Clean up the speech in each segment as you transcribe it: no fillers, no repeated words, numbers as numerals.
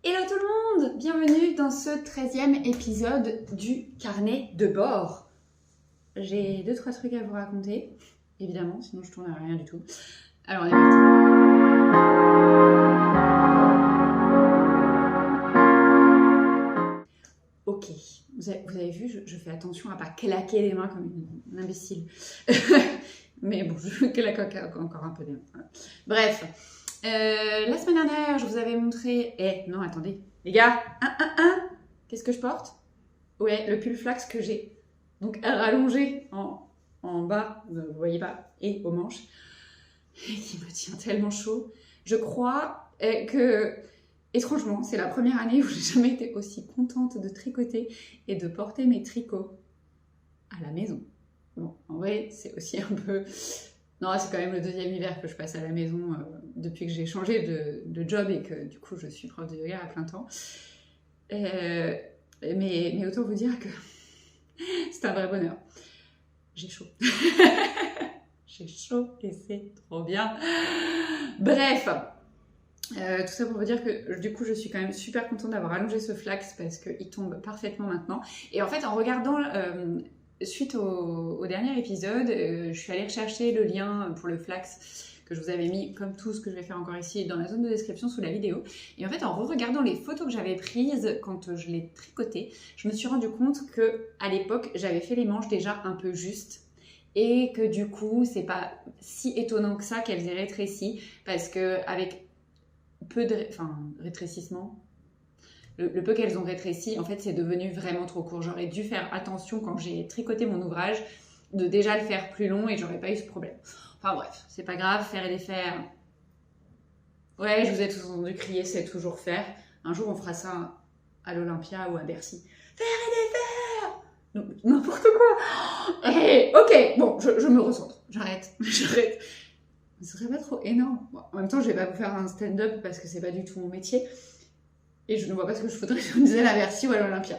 Hello tout le monde! Bienvenue dans ce 13e épisode du carnet de bord. J'ai 2-3 trucs à vous raconter, évidemment, sinon je tourne à rien du tout. Alors on est parti. Ok, vous avez vu, je fais attention à pas claquer les mains comme une imbécile. Mais bon, je claque encore un peu des mains. Bref. La semaine dernière, je vous avais montré... non, attendez. Les gars, qu'est-ce que je porte? Ouais, le pull flax que j'ai. Donc, rallongé en bas, vous voyez pas, et aux manches. Et qui me tient tellement chaud. Je crois que, étrangement, c'est la première année où j'ai jamais été aussi contente de tricoter et de porter mes tricots à la maison. Bon, en vrai, c'est aussi un peu... Non, c'est quand même le 2e hiver que je passe à la maison depuis que j'ai changé de job et que du coup je suis prof de yoga à plein temps. Mais autant vous dire que c'est un vrai bonheur. J'ai chaud. J'ai chaud et c'est trop bien. Bref, tout ça pour vous dire que du coup je suis quand même super contente d'avoir allongé ce flax parce qu'il tombe parfaitement maintenant. Et en fait en regardant... Suite au dernier épisode, je suis allée rechercher le lien pour le flax que je vous avais mis, comme tout ce que je vais faire encore ici, dans la zone de description sous la vidéo. Et en fait, en re-regardant les photos que j'avais prises quand je l'ai tricoté, je me suis rendu compte qu'à l'époque, j'avais fait les manches déjà un peu justes. Et que du coup, c'est pas si étonnant que ça qu'elles aient rétréci, parce qu'avec peu de rétrécissement... Le peu qu'elles ont rétréci, en fait, c'est devenu vraiment trop court. J'aurais dû faire attention quand j'ai tricoté mon ouvrage de déjà le faire plus long et j'aurais pas eu ce problème. Enfin bref, c'est pas grave, faire et défaire. Ouais, je vous ai tous entendu crier, c'est toujours faire. Un jour, on fera ça à l'Olympia ou à Bercy. Faire et défaire! N'importe quoi! Ok, bon, je me recentre. J'arrête. Ce serait pas trop énorme. Bon, en même temps, je vais pas vous faire un stand-up parce que c'est pas du tout mon métier. Et je ne vois pas ce que je faudrais organiser à la Bercy ou à l'Olympia.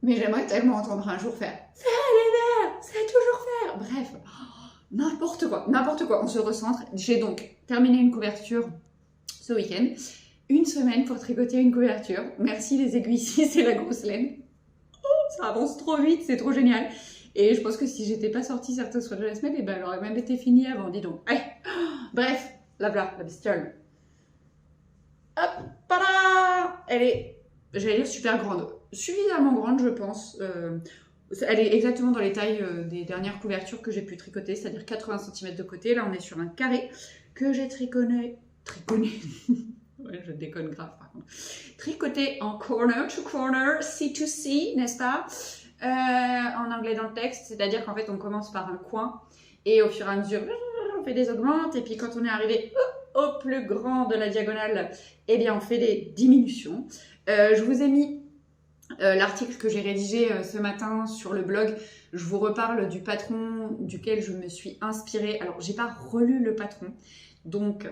Mais j'aimerais tellement entendre un jour faire « Faire les verres, c'est toujours faire !» Bref, n'importe quoi, on se recentre. J'ai donc terminé une couverture ce week-end. Une semaine pour tricoter une couverture. Merci les aiguilles, c'est la grosse laine. Ça avance trop vite, c'est trop génial. Et je pense que si j'étais pas sortie certains soirs de la semaine, elle aurait même été finie avant, dis donc. Allez. Bref, la bestiole. Hop, tada! Elle est, j'allais dire super grande, suffisamment grande je pense. Elle est exactement dans les tailles des dernières couvertures que j'ai pu tricoter, c'est-à-dire 80 cm de côté. Là on est sur un carré que j'ai tricoté. Ouais, je déconne grave par contre. Tricoté en corner to corner, C to C, n'est-ce pas? En anglais dans le texte, c'est-à-dire qu'en fait on commence par un coin et au fur et à mesure on fait des augmentes et puis quand on est arrivé au plus grand de la diagonale, eh bien on fait des diminutions. Je vous ai mis l'article que j'ai rédigé ce matin sur le blog. Je vous reparle du patron duquel je me suis inspirée. Alors j'ai pas relu le patron, donc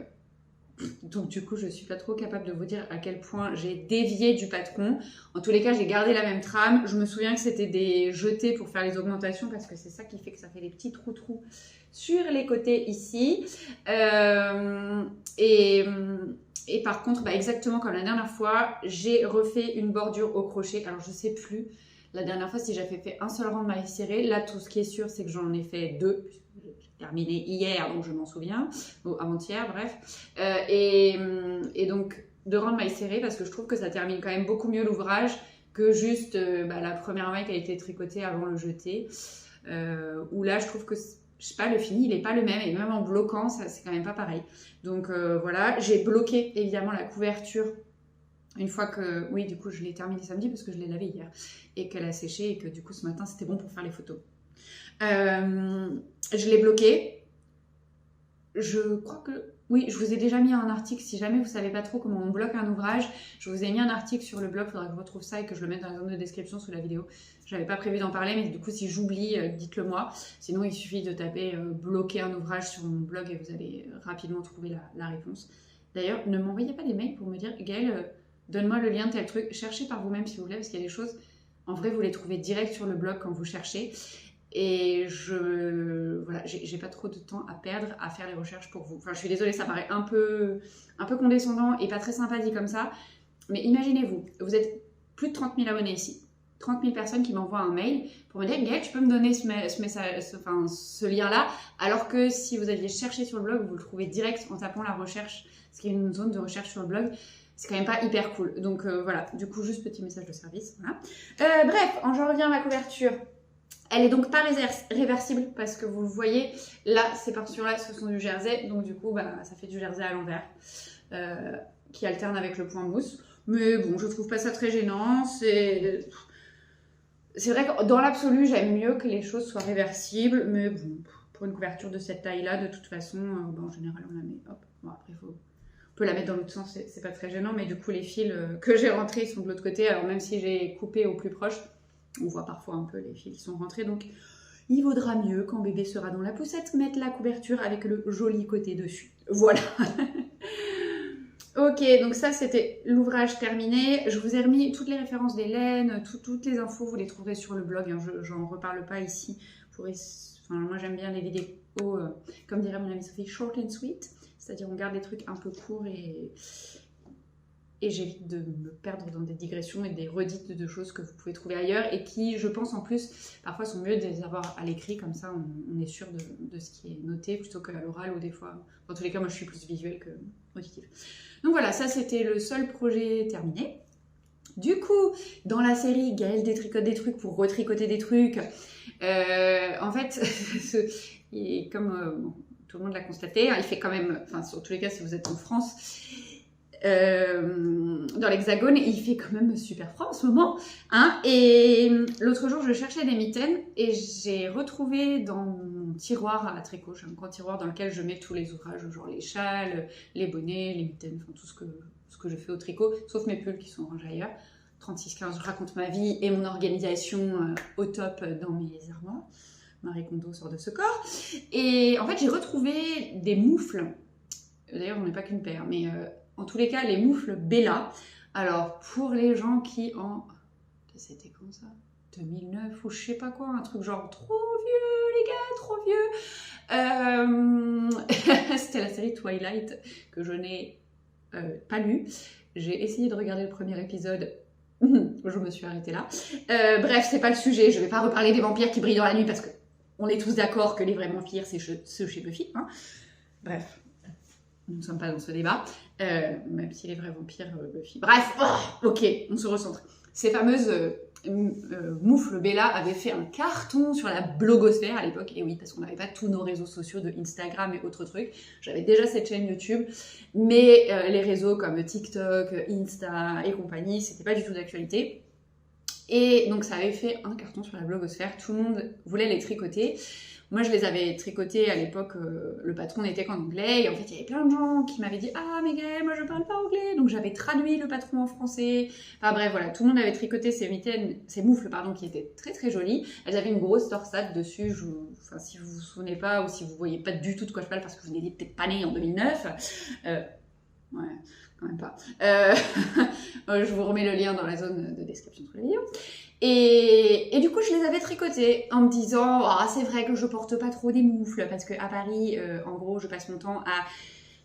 du coup je suis pas trop capable de vous dire à quel point j'ai dévié du patron. En tous les cas j'ai gardé la même trame. Je me souviens que c'était des jetés pour faire les augmentations parce que c'est ça qui fait que ça fait des petits trous sur les côtés ici. Et par contre, exactement comme la dernière fois, j'ai refait une bordure au crochet. Alors je sais plus la dernière fois si j'avais fait un seul rang de mailles serrées. Là tout ce qui est sûr c'est que j'en ai fait 2. J'ai terminé hier donc je m'en souviens, ou avant-hier bref. Et donc 2 rangs de mailles serrées parce que je trouve que ça termine quand même beaucoup mieux l'ouvrage que juste la première maille qui a été tricotée avant le jeté. Où là je trouve que je sais pas, le fini, il est pas le même. Et même en bloquant, ça c'est quand même pas pareil. Donc voilà, j'ai bloqué évidemment la couverture une fois que... Oui, du coup, je l'ai terminé samedi parce que je l'ai lavé hier. Et qu'elle a séché et que du coup, ce matin, c'était bon pour faire les photos. Je l'ai bloqué. Je crois que... Oui, je vous ai déjà mis un article. Si jamais vous savez pas trop comment on bloque un ouvrage, je vous ai mis un article sur le blog. Il faudra que je retrouve ça et que je le mette dans la zone de description sous la vidéo. J'avais pas prévu d'en parler, mais du coup, si j'oublie, dites-le moi. Sinon, il suffit de taper bloquer un ouvrage sur mon blog et vous allez rapidement trouver la réponse. D'ailleurs, ne m'envoyez pas des mails pour me dire Gaëlle, donne-moi le lien de tel truc. Cherchez par vous-même si vous voulez, parce qu'il y a des choses, en vrai, vous les trouvez direct sur le blog quand vous cherchez. Et voilà, j'ai pas trop de temps à perdre à faire les recherches pour vous. Enfin, je suis désolée, ça paraît un peu condescendant et pas très sympa dit comme ça. Mais imaginez-vous, vous êtes plus de 30 000 abonnés ici. 30 000 personnes qui m'envoient un mail pour me dire Gaëlle, tu peux me donner ce message, ce lien-là, alors que si vous aviez cherché sur le blog, vous le trouvez direct en tapant la recherche, parce qu'il y a une zone de recherche sur le blog. C'est quand même pas hyper cool. Donc voilà, du coup, juste petit message de service. Voilà. Bref, j'en reviens à ma couverture. Elle est donc pas réversible parce que vous le voyez, là, ces portions-là, ce sont du jersey. Donc du coup, bah, ça fait du jersey à l'envers qui alterne avec le point mousse. Mais bon, je trouve pas ça très gênant. C'est vrai que dans l'absolu, j'aime mieux que les choses soient réversibles. Mais bon, pour une couverture de cette taille-là, de toute façon, en général, on la met. Hop. Bon, après, on peut la mettre dans l'autre sens, c'est pas très gênant. Mais du coup, les fils que j'ai rentrés sont de l'autre côté. Alors même si j'ai coupé au plus proche, on voit parfois un peu les fils qui sont rentrés. Donc, il vaudra mieux, quand bébé sera dans la poussette, mettre la couverture avec le joli côté dessus. Voilà. Ok, donc ça c'était l'ouvrage terminé. Je vous ai remis toutes les références des laines, toutes les infos, vous les trouverez sur le blog. Hein. J'en reparle pas ici. Moi j'aime bien les vidéos, comme dirait mon amie Sophie, short and sweet. C'est-à-dire on garde des trucs un peu courts et j'évite de me perdre dans des digressions et des redites de choses que vous pouvez trouver ailleurs et qui, je pense en plus, parfois sont mieux de les avoir à l'écrit, comme ça on est sûr de ce qui est noté plutôt qu'à l'oral ou des fois, dans tous les cas, moi je suis plus visuelle que auditive. Donc voilà, ça c'était le seul projet terminé. Du coup, dans la série Gaëlle détricote des trucs pour retricoter des trucs, en fait, comme tout le monde l'a constaté, il fait quand même, sur tous les cas si vous êtes en France, dans l'Hexagone, il fait quand même super froid en ce moment. Hein. Et l'autre jour, je cherchais des mitaines et j'ai retrouvé dans mon tiroir à tricot, j'ai un grand tiroir dans lequel je mets tous les ouvrages, genre les châles, les bonnets, les mitaines, tout ce que je fais au tricot, sauf mes pulls qui sont rangés ailleurs. 36-15, je raconte ma vie et mon organisation au top dans mes armoires. Marie Kondo sort de ce corps. Et en fait, j'ai retrouvé des moufles. D'ailleurs, on n'est pas qu'une paire, mais... en tous les cas, les moufles Bella. Alors, pour les gens qui en... C'était comme ça 2009 ou je sais pas quoi, un truc genre trop vieux, les gars, trop vieux. C'était la série Twilight que je n'ai pas lue. J'ai essayé de regarder le premier épisode. Je me suis arrêtée là. Bref, c'est pas le sujet. Je vais pas reparler des vampires qui brillent dans la nuit parce que on est tous d'accord que les vrais vampires, c'est ceux chez Buffy. Hein. Bref. Nous ne sommes pas dans ce débat, même si les vrais vampires, Buffy. Bref, ok, on se recentre. Ces fameuses moufles Bella avaient fait un carton sur la blogosphère à l'époque, et oui, parce qu'on n'avait pas tous nos réseaux sociaux de Instagram et autres trucs. J'avais déjà cette chaîne YouTube, mais les réseaux comme TikTok, Insta et compagnie, c'était pas du tout d'actualité. Et donc ça avait fait un carton sur la blogosphère, tout le monde voulait les tricoter. Moi, je les avais tricotés à l'époque, le patron n'était qu'en anglais, et en fait, il y avait plein de gens qui m'avaient dit « Ah, mais Gaëlle, moi je parle pas anglais !» Donc j'avais traduit le patron en français. Enfin bref, voilà, tout le monde avait tricoté ces mitaines, ces moufles, pardon, qui étaient très très jolies. Elles avaient une grosse torsade dessus, enfin, si vous vous souvenez pas, ou si vous voyez pas du tout de quoi je parle, parce que vous n'étiez peut-être pas né en 2009, ouais, quand même pas. Je vous remets le lien dans la zone de description sous la vidéo. Et du coup, je les avais tricotés en me disant oh, c'est vrai que je porte pas trop des moufles parce qu'à Paris, en gros, je passe mon temps à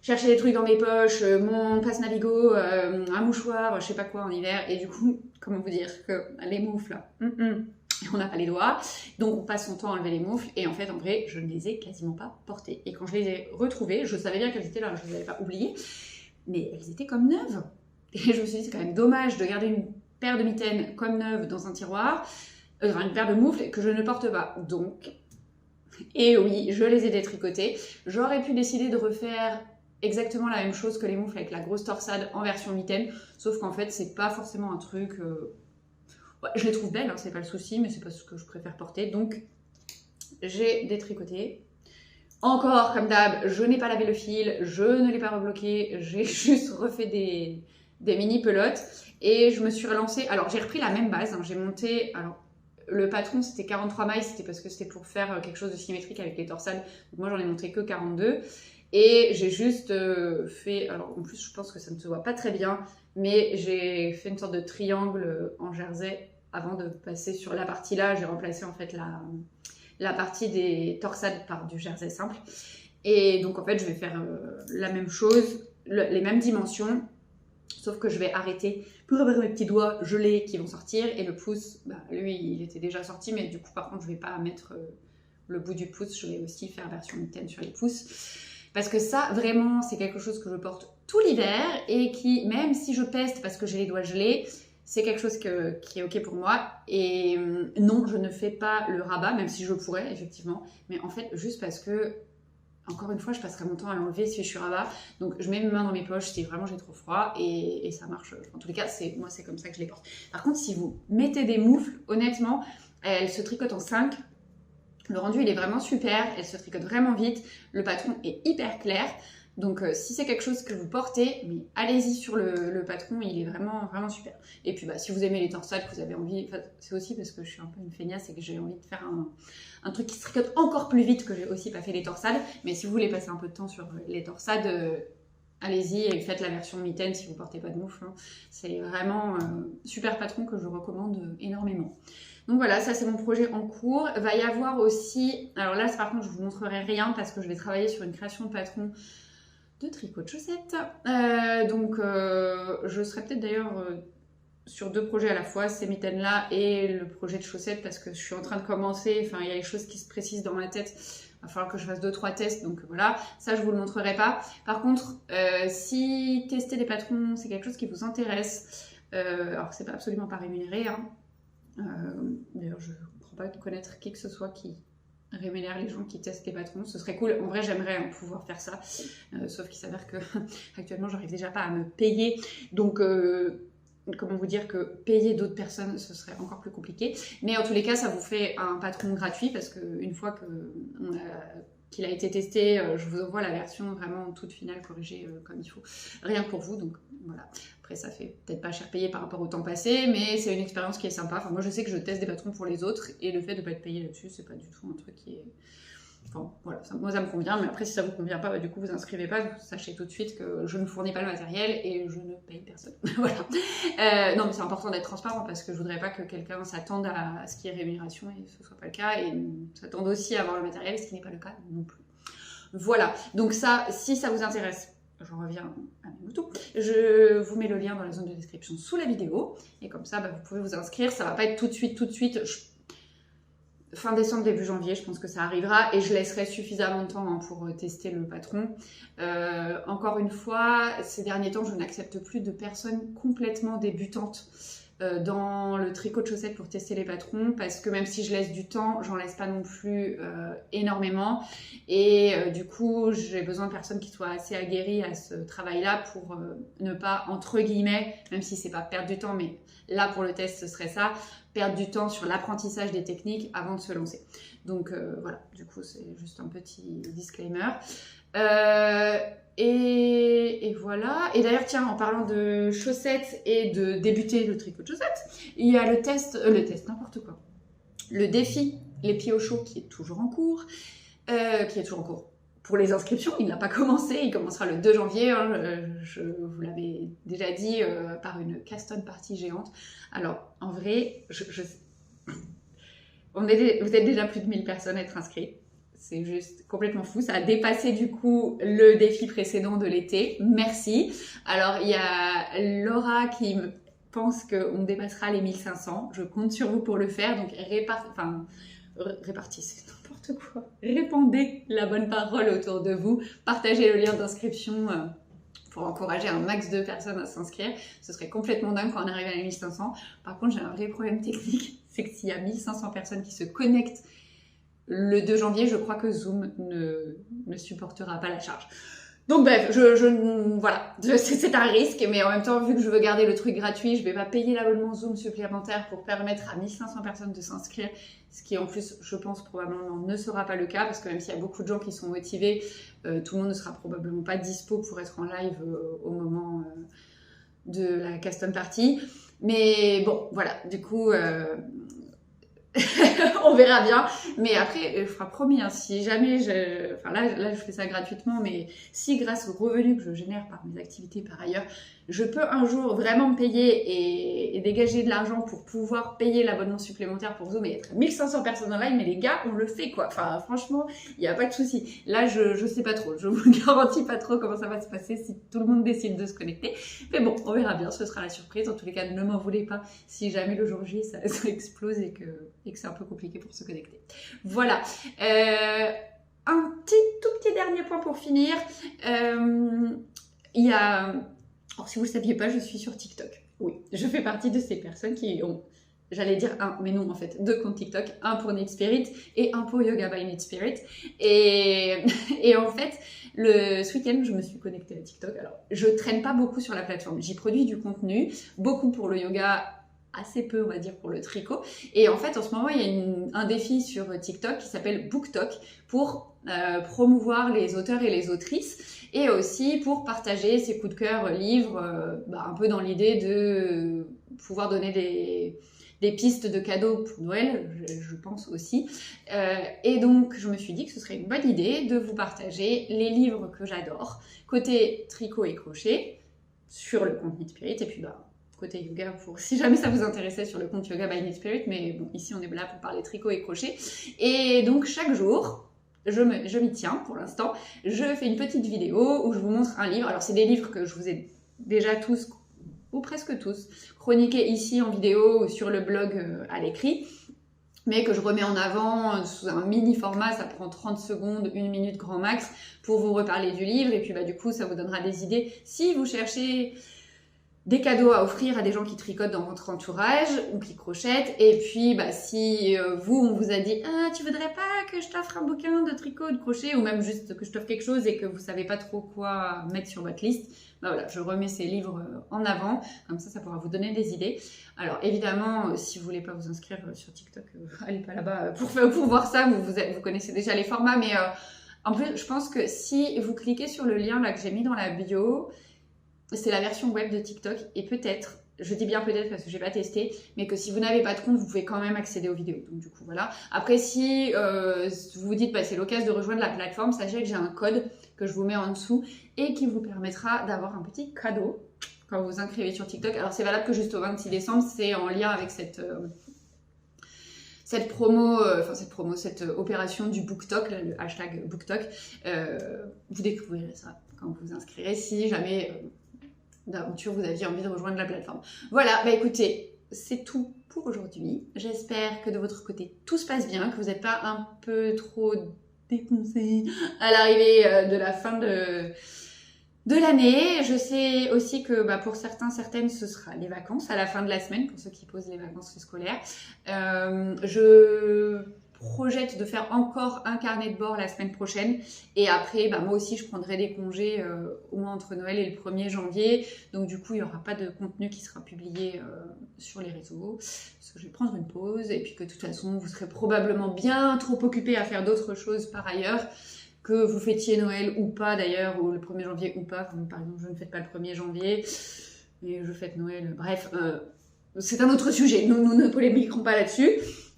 chercher des trucs dans mes poches, mon passe Navigo, un mouchoir, je sais pas quoi en hiver. Et du coup, comment vous dire que les moufles, on n'a pas les doigts, donc on passe son temps à enlever les moufles. Et en fait, en vrai, je ne les ai quasiment pas portées. Et quand je les ai retrouvées, je savais bien qu'elles étaient là, je ne les avais pas oubliées, mais elles étaient comme neuves. Et je me suis dit, c'est quand même dommage de garder une paire de mitaines comme neuve dans un tiroir, enfin une paire de moufles que je ne porte pas. Donc, et oui, je les ai détricotées. J'aurais pu décider de refaire exactement la même chose que les moufles avec la grosse torsade en version mitaine, sauf qu'en fait, c'est pas forcément un truc... Ouais, je les trouve belles, hein, c'est pas le souci, mais c'est pas ce que je préfère porter. Donc, j'ai détricoté. Encore, comme d'hab, je n'ai pas lavé le fil, je ne l'ai pas rebloqué, j'ai juste refait des mini pelotes. Et je me suis relancée, alors j'ai repris la même base, hein, j'ai monté, alors le patron c'était 43 mailles, c'était parce que c'était pour faire quelque chose de symétrique avec les torsades, donc moi j'en ai monté que 42, et j'ai juste fait, alors en plus je pense que ça ne se voit pas très bien, mais j'ai fait une sorte de triangle en jersey avant de passer sur la partie là, j'ai remplacé en fait la partie des torsades par du jersey simple, et donc en fait je vais faire la même chose, les mêmes dimensions, Sauf que je vais arrêter pour avoir mes petits doigts gelés qui vont sortir et le pouce, bah, lui il était déjà sorti, mais du coup par contre je vais pas mettre le bout du pouce, je vais aussi faire version mitaine sur les pouces. Parce que ça vraiment c'est quelque chose que je porte tout l'hiver et qui, même si je peste parce que j'ai les doigts gelés, c'est quelque chose qui est ok pour moi. Et non, je ne fais pas le rabat, même si je pourrais effectivement, mais en fait juste parce que encore une fois, je passerai mon temps à l'enlever si je suis rabat. Donc, je mets mes mains dans mes poches si vraiment j'ai trop froid et ça marche. En tous les cas, moi, c'est comme ça que je les porte. Par contre, si vous mettez des moufles, honnêtement, elles se tricotent en 5. Le rendu, il est vraiment super. Elles se tricotent vraiment vite. Le patron est hyper clair. Donc, si c'est quelque chose que vous portez, mais allez-y sur le patron, il est vraiment, vraiment super. Et puis, bah, si vous aimez les torsades, que vous avez envie, c'est aussi parce que je suis un peu une feignasse et que j'ai envie de faire un truc qui se tricote encore plus vite, que j'ai aussi pas fait les torsades. Mais si vous voulez passer un peu de temps sur les torsades, allez-y et faites la version mitaine si vous portez pas de moufle. Hein. C'est vraiment super patron que je recommande énormément. Donc voilà, ça c'est mon projet en cours. Va y avoir aussi, alors là par contre je vous montrerai rien parce que je vais travailler sur une création de patron de tricot de chaussettes. Je serai peut-être d'ailleurs sur 2 projets à la fois, ces mitaines-là et le projet de chaussettes parce que je suis en train de commencer, enfin il y a les choses qui se précisent dans ma tête, il va falloir que je fasse 2-3 tests, donc voilà, ça je vous le montrerai pas. Par contre, si tester des patrons, c'est quelque chose qui vous intéresse, alors c'est pas absolument pas rémunéré, hein. D'ailleurs je ne crois pas connaître qui que ce soit qui rémunère les gens qui testent les patrons, ce serait cool. En vrai j'aimerais pouvoir faire ça, sauf qu'il s'avère que actuellement j'arrive déjà pas à me payer, donc comment vous dire que payer d'autres personnes ce serait encore plus compliqué, mais en tous les cas ça vous fait un patron gratuit parce qu'une fois qu'il a été testé, je vous envoie la version vraiment toute finale corrigée comme il faut, rien que pour vous, donc voilà. Après ça fait peut-être pas cher payé par rapport au temps passé, mais c'est une expérience qui est sympa. Enfin moi je sais que je teste des patrons pour les autres et le fait de pas être payé là-dessus c'est pas du tout un truc qui est... Enfin, voilà, moi ça me convient, mais après si ça vous convient pas, bah, du coup vous inscrivez pas, sachez tout de suite que je ne fournis pas le matériel et je ne paye personne. Voilà. Non mais c'est important d'être transparent parce que je voudrais pas que quelqu'un s'attende à ce qu'il y ait rémunération et ce soit pas le cas, et s'attende aussi à avoir le matériel, ce qui n'est pas le cas non plus. Voilà, donc ça, si ça vous intéresse, j'en reviens à mes moutons, je vous mets le lien dans la zone de description sous la vidéo, et comme ça bah, vous pouvez vous inscrire, ça va pas être tout de suite, fin décembre, début janvier, je pense que ça arrivera et je laisserai suffisamment de temps hein, pour tester le patron. Encore une fois, ces derniers temps, je n'accepte plus de personnes complètement débutantes dans le tricot de chaussettes pour tester les patrons parce que même si je laisse du temps, j'en laisse pas non plus énormément et du coup, j'ai besoin de personnes qui soient assez aguerries à ce travail-là pour ne pas, entre guillemets, même si c'est pas perdre du temps, mais là pour le test, ce serait ça, perdre du temps sur l'apprentissage des techniques avant de se lancer. Donc voilà, du coup c'est juste un petit disclaimer. Et voilà. Et d'ailleurs tiens, en parlant de chaussettes et de débuter le tricot de chaussettes, il y a le test, n'importe quoi. Le défi les pieds au chaud qui est toujours en cours, pour les inscriptions, il n'a pas commencé, il commencera le 2 janvier, hein, je vous l'avais déjà dit, par une custom party géante. Alors, en vrai, vous êtes déjà plus de 1000 personnes à être inscrites. C'est juste complètement fou. Ça a dépassé du coup le défi précédent de l'été. Merci. Alors, il y a Laura qui pense qu'on dépassera les 1500. Je compte sur vous pour le faire. Donc, répartissez n'importe quoi. Répandez la bonne parole autour de vous. Partagez le lien d'inscription pour encourager un max de personnes à s'inscrire. Ce serait complètement dingue quand on arrive à les 1500. Par contre, j'ai un vrai problème technique. C'est que s'il y a 1500 personnes qui se connectent le 2 janvier, je crois que Zoom ne supportera pas la charge. Donc bref, voilà, c'est un risque, mais en même temps, vu que je veux garder le truc gratuit, je vais pas payer l'abonnement Zoom supplémentaire pour permettre à 1500 personnes de s'inscrire, ce qui en plus, je pense, probablement ne sera pas le cas, parce que même s'il y a beaucoup de gens qui sont motivés, tout le monde ne sera probablement pas dispo pour être en live au moment de la custom party. Mais bon, voilà, du coup... on verra bien, mais après je ferai promis, hein, si jamais là je fais ça gratuitement, mais si grâce aux revenus que je génère par mes activités par ailleurs, je peux un jour vraiment me payer et dégager de l'argent pour pouvoir payer l'abonnement supplémentaire pour Zoom et être 1500 personnes en live, mais les gars, on le fait quoi. Enfin, franchement, il n'y a pas de souci. Là, je sais pas trop. Je vous garantis pas trop comment ça va se passer si tout le monde décide de se connecter. Mais bon, on verra bien. Ce sera la surprise. En tous les cas, ne m'en voulez pas si jamais le jour J, ça explose et que c'est un peu compliqué pour se connecter. Voilà. Un tout petit dernier point pour finir. Il y a... Alors, si vous ne le saviez pas, je suis sur TikTok. Oui, je fais partie de ces personnes qui ont, j'allais dire un, mais non en fait, 2 comptes TikTok, un pour Need Spirit et un pour Yoga by Need Spirit. Et en fait, ce week-end, je me suis connectée à TikTok. Alors, je traîne pas beaucoup sur la plateforme. J'y produis du contenu, beaucoup pour le yoga, assez peu, on va dire, pour le tricot. Et en fait, en ce moment, il y a un défi sur TikTok qui s'appelle BookTok pour promouvoir les auteurs et les autrices et aussi pour partager ses coups de cœur livres, un peu dans l'idée de pouvoir donner des pistes de cadeaux pour Noël, je pense aussi. Et donc, je me suis dit que ce serait une bonne idée de vous partager les livres que j'adore, côté tricot et crochet, sur le compte Need Spirit, et puis côté yoga, si jamais ça vous intéressait sur le compte Yoga by Need Spirit, mais bon, ici on est là pour parler tricot et crochet. Et donc chaque jour, je m'y tiens pour l'instant, je fais une petite vidéo où je vous montre un livre. Alors c'est des livres que je vous ai déjà tous, ou presque tous, chroniqués ici en vidéo ou sur le blog à l'écrit, mais que je remets en avant sous un mini format, ça prend 30 secondes, 1 minute grand max, pour vous reparler du livre, et puis du coup ça vous donnera des idées si vous cherchez des cadeaux à offrir à des gens qui tricotent dans votre entourage ou qui crochettent. Et puis, si on vous a dit « Ah, tu voudrais pas que je t'offre un bouquin de tricot ou de crochet ?» ou même juste que je t'offre quelque chose et que vous savez pas trop quoi mettre sur votre liste, voilà, je remets ces livres en avant. Comme ça pourra vous donner des idées. Alors, évidemment, si vous voulez pas vous inscrire sur TikTok, allez pas là-bas pour voir ça. Vous connaissez déjà les formats. Mais en plus, je pense que si vous cliquez sur le lien là que j'ai mis dans la bio, c'est la version web de TikTok et peut-être, je dis bien peut-être parce que j'ai pas testé, mais que si vous n'avez pas de compte, vous pouvez quand même accéder aux vidéos. Donc du coup, voilà. Après, si vous vous dites, c'est l'occasion de rejoindre la plateforme, sachez que j'ai un code que je vous mets en dessous et qui vous permettra d'avoir un petit cadeau quand vous vous inscrivez sur TikTok. Alors, c'est valable que juste au 26 décembre, c'est en lien avec cette opération du BookTok, le hashtag BookTok. Vous découvrirez ça quand vous vous inscrirez si jamais... d'aventure vous aviez envie de rejoindre la plateforme. Voilà, écoutez, c'est tout pour aujourd'hui. J'espère que de votre côté, tout se passe bien, que vous n'êtes pas un peu trop défoncé à l'arrivée de la fin de l'année. Je sais aussi que pour certaines, ce sera les vacances à la fin de la semaine, pour ceux qui posent les vacances scolaires. Je projette de faire encore un carnet de bord la semaine prochaine et après moi aussi je prendrai des congés au moins entre Noël et le 1er janvier, donc du coup il n'y aura pas de contenu qui sera publié sur les réseaux parce que je vais prendre une pause et puis que de toute façon vous serez probablement bien trop occupés à faire d'autres choses par ailleurs, que vous fêtiez Noël ou pas d'ailleurs, ou le 1er janvier ou pas. Comme par exemple je ne fête pas le 1er janvier et je fête Noël, bref, c'est un autre sujet, nous ne polémiquerons pas là-dessus,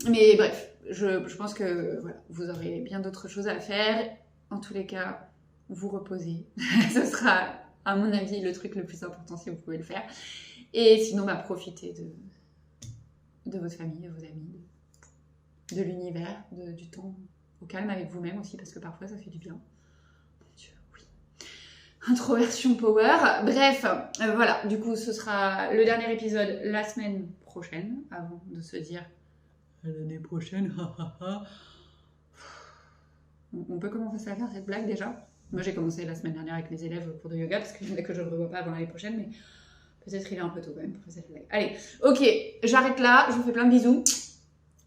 mais bref. Je pense que voilà, vous aurez bien d'autres choses à faire. En tous les cas, vous reposez. Ce sera, à mon avis, le truc le plus important si vous pouvez le faire. Et sinon, profitez de votre famille, de vos amis, de l'univers, du temps au calme avec vous-même aussi, parce que parfois ça fait du bien. Mon Dieu, oui. Introversion power. Bref, voilà. Du coup, ce sera le dernier épisode la semaine prochaine, avant de se dire l'année prochaine. On peut commencer à faire cette blague déjà. Moi j'ai commencé la semaine dernière avec mes élèves au cours de yoga parce que je ne le revois pas avant l'année prochaine, mais peut-être il est un peu tôt quand même pour faire cette blague. Allez, ok, j'arrête là, je vous fais plein de bisous.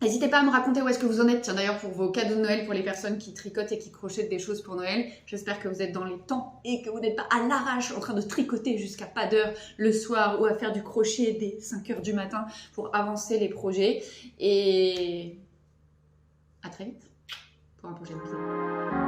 N'hésitez pas à me raconter où est-ce que vous en êtes, tiens d'ailleurs pour vos cadeaux de Noël pour les personnes qui tricotent et qui crochettent des choses pour Noël. J'espère que vous êtes dans les temps et que vous n'êtes pas à l'arrache en train de tricoter jusqu'à pas d'heure le soir ou à faire du crochet dès 5h du matin pour avancer les projets. Et à très vite pour un prochain épisode.